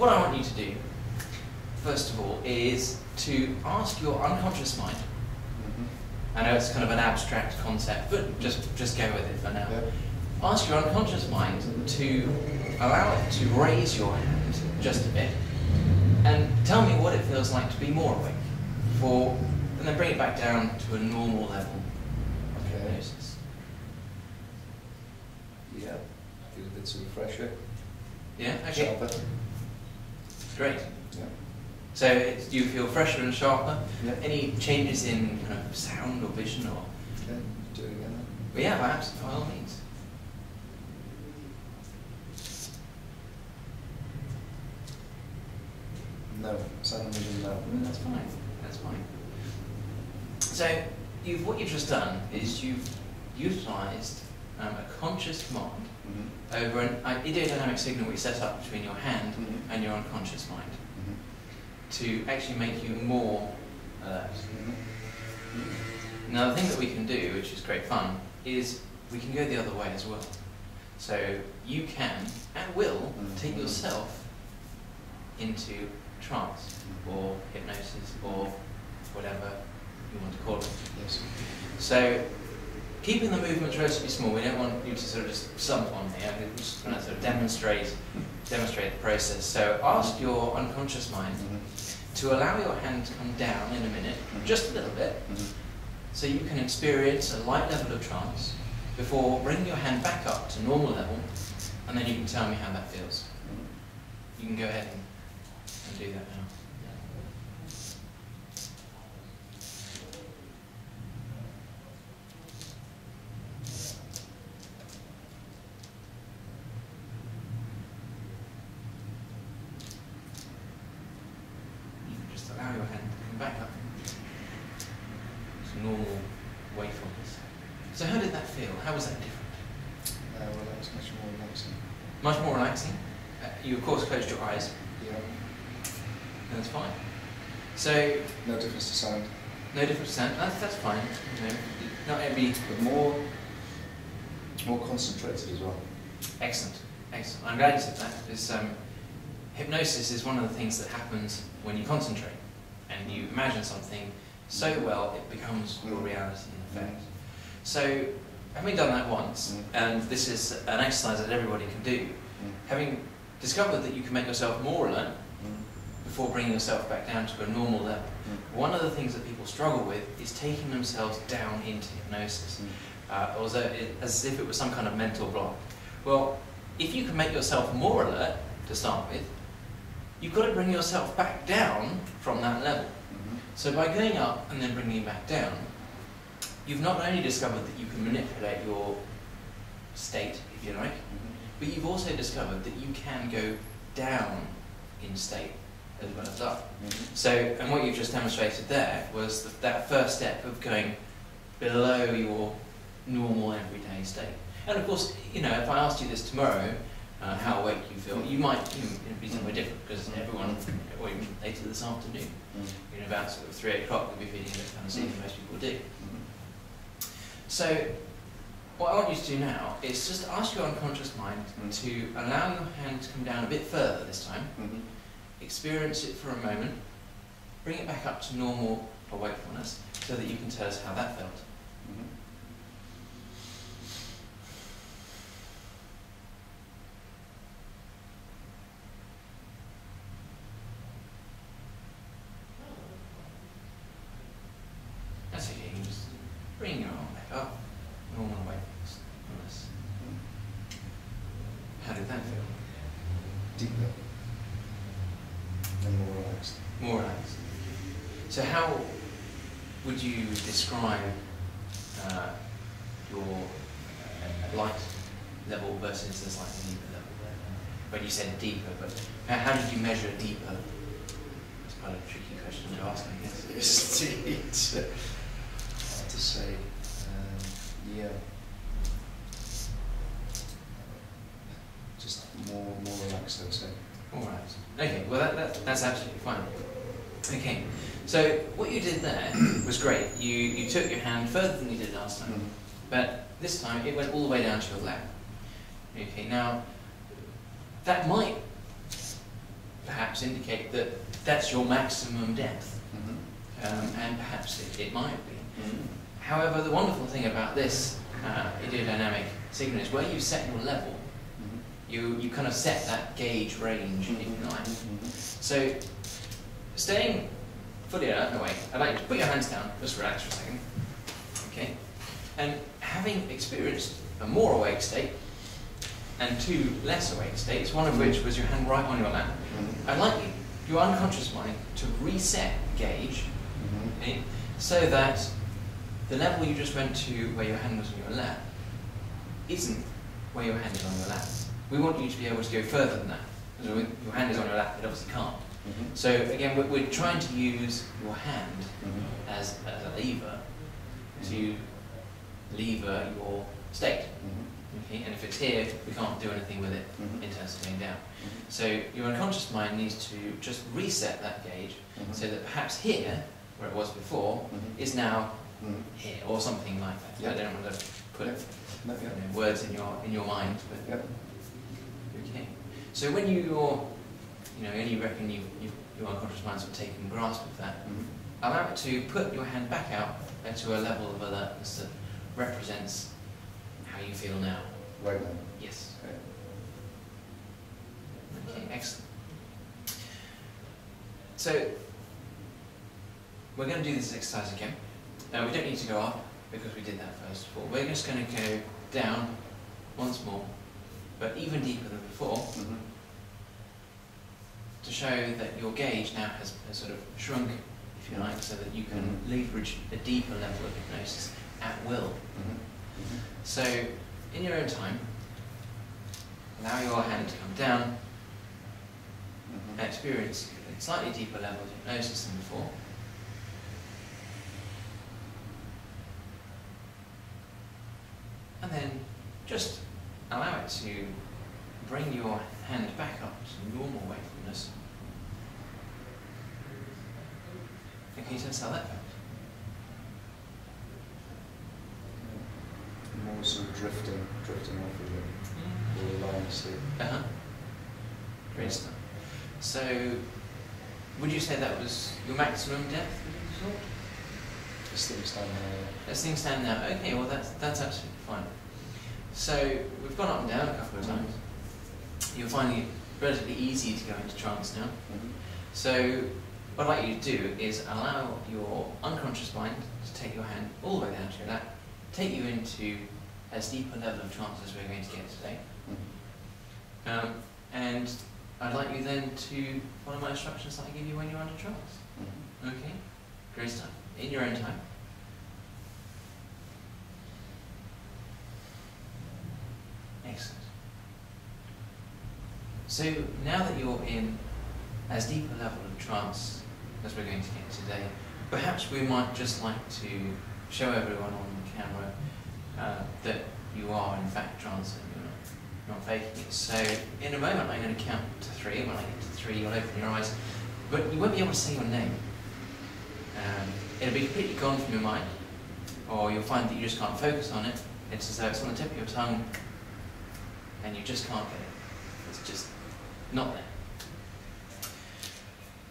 what I want you to do, first of all, is to ask your unconscious mind. I know it's kind of an abstract concept, but just go with it for now. Yeah. Ask your unconscious mind to allow it to raise your hand just a bit, and tell me what it feels like to be more awake, and then bring it back down to a normal level of hypnosis. Yeah, I feel a bit refresher. Yeah, okay. Sharper. Great. Yeah. So do you feel fresher and sharper? Yeah. Any changes in kind of sound or vision or? Okay, do it again. Well, yeah, perhaps, by all means. No, sound and vision, no. That's fine. That's fine. So what you've just done is you've utilised a conscious command over an ideodynamic signal we set up between your hand and your unconscious mind to actually make you more alert. Now the thing that we can do, which is great fun, is we can go the other way as well. So you can and will take yourself into trance or hypnosis or whatever you want to call it. Yes. So keeping the movements relatively small, we don't want you to sort of just sump on here. We're just going to sort of demonstrate the process. So ask your unconscious mind to allow your hand to come down in a minute, just a little bit, so you can experience a light level of trance before bringing your hand back up to normal level, and then you can tell me how that feels. You can go ahead and do that now. Allow your hand to come back up to normal wakefulness. So how did that feel? How was that different? Well, that was much more relaxing. Much more relaxing? You of course closed your eyes. Yeah. That's fine. So No difference to sound. no different sound. That's fine. You know, not every. But more concentrated as well. Excellent. Excellent. I'm glad you said that, because hypnosis is one of the things that happens when you concentrate and you imagine something so well it becomes your reality in effect. So having done that once, and this is an exercise that everybody can do, having discovered that you can make yourself more alert before bringing yourself back down to a normal level, one of the things that people struggle with is taking themselves down into hypnosis, as if it was some kind of mental block. Well, if you can make yourself more alert to start with, you've got to bring yourself back down from that level. So by going up and then bringing it back down, you've not only discovered that you can manipulate your state, if you like, but you've also discovered that you can go down in state as well as up. So, and what you've just demonstrated there was that first step of going below your normal everyday state. And of course, you know, if I asked you this tomorrow, how awake you feel, you might be somewhere different, because everyone, or even later this afternoon, you know, about sort of 3 o'clock, you'll be feeling a bit kind of sleepy, most people do. So, what I want you to do now is just ask your unconscious mind to allow your hand to come down a bit further this time, experience it for a moment, bring it back up to normal wakefulness, so that you can tell us how that felt. That's okay, you can just bring your arm back up, normal wakefulness. How did that feel? Deeper. And more relaxed. More relaxed. So how would you describe your light level versus the slightly deeper level? When you said deeper, but how did you measure deeper? It's quite a tricky question to ask, I guess. It's hard to say. Yeah. Just more relaxed, I would say. All right. Okay. Well, that's absolutely fine. Okay. So what you did there was great. You took your hand further than you did last time, but this time it went all the way down to your lap. Okay. Now that might perhaps indicate that that's your maximum depth. And perhaps it might be. However, the wonderful thing about this ideodynamic signal is where you set your level, you kind of set that gauge range, if you like. So, staying fully alert, no wait, I'd like you to put your hands down, just relax for a second. Okay? And having experienced a more awake state and two less awake states, one of which was your hand right on your lap, I'd like your unconscious mind to reset the gauge, okay, so that the level you just went to where your hand was on your lap isn't where your hand is on your lap. We want you to be able to go further than that. Because when your hand is on your lap, it obviously can't. So again, we're trying to use your hand as a lever to lever your state. Okay? And if it's here, we can't do anything with it in terms of going down. So your unconscious mind needs to just reset that gauge so that perhaps here, where it was before, is now here, or something like that. I don't want to put words in your mind, but okay. So when you reckon your unconscious mind's sort of taken grasp of that, allow it to put your hand back out to a level of alertness that represents how you feel now. Right now. Yes. Okay, excellent. So we're going to do this exercise again. Now we don't need to go up because we did that first of all. We're just going to go down once more, but even deeper than before, to show that your gauge now has sort of shrunk, if you like, so that you can leverage a deeper level of hypnosis at will. So, in your own time, allow your hand to come down and experience a slightly deeper level of hypnosis than before. And then just allow it to bring your hand back up to normal wakefulness. And can you tell us how that felt? More sort of drifting off of the line sleep. Great stuff. So, would you say that was your maximum depth? As things stand now. As things stand now. Okay, well that's absolutely fine. So we've gone up and down a couple of times. You're finding it relatively easy to go into trance now. So what I'd like you to do is allow your unconscious mind to take your hand all the way down to your lap, take you into as deep a level of trance as we're going to get today. And I'd like you then to follow my instructions that I give you when you're under trance. Okay? Great stuff. In your own time. Excellent. So now that you're in as deep a level of trance as we're going to get today, perhaps we might just like to show everyone on the camera that you are in fact trance and you're not faking it. So in a moment I'm going to count to 3. When I get to 3 you'll open your eyes, but you won't be able to say your name. It'll be completely gone from your mind, or you'll find that you just can't focus on it. It's as though it's on the tip of your tongue and you just can't get it. It's just not there.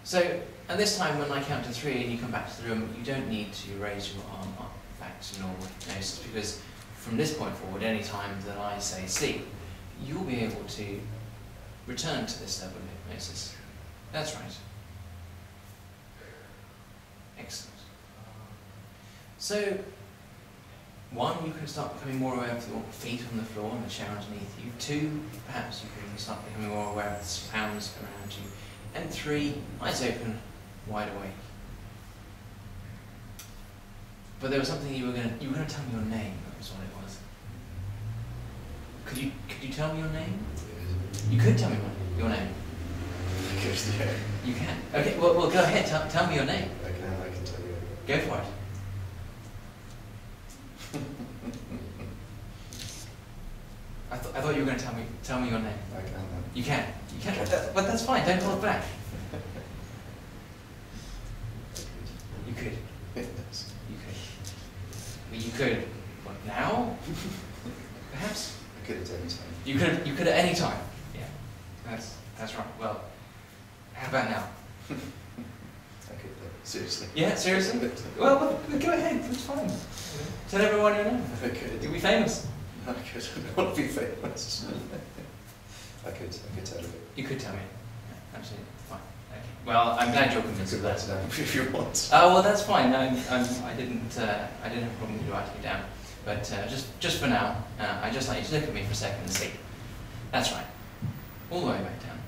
So, and this time when I count to 3 and you come back to the room, you don't need to raise your arm up back to normal hypnosis, because from this point forward, any time that I say sleep, you'll be able to return to this level of hypnosis. That's right. Excellent. So, 1, you can start becoming more aware of your feet on the floor and the chair underneath you. 2, perhaps you can start becoming more aware of the sounds around you. And 3, eyes open, wide awake. But there was something you were going to tell me your name. That was what it was. Could you tell me your name? You could tell me your name. Yeah. You can. Okay. Well, go ahead. Tell me your name. I can tell you. Go for it. I thought you were going to tell me your name. I can. You can. But that's fine. Don't hold back. You could. Yes. You could. But you could. What, now? Perhaps. I could at any time. You could at any time. Yeah. That's right. Well, How about now? Okay, seriously. Yeah, seriously? Well, go ahead, it's fine. Tell everyone you know. Okay. You'll be famous. I don't want to be famous. I could tell you. You could tell me. Yeah, absolutely. Fine. Okay. Well, I'm glad you're convinced of that. Down if you want. Oh, well, that's fine. No, I didn't have a problem with you writing it down. But just for now, I'd just like you to look at me for a second and see. That's right. All the way back down.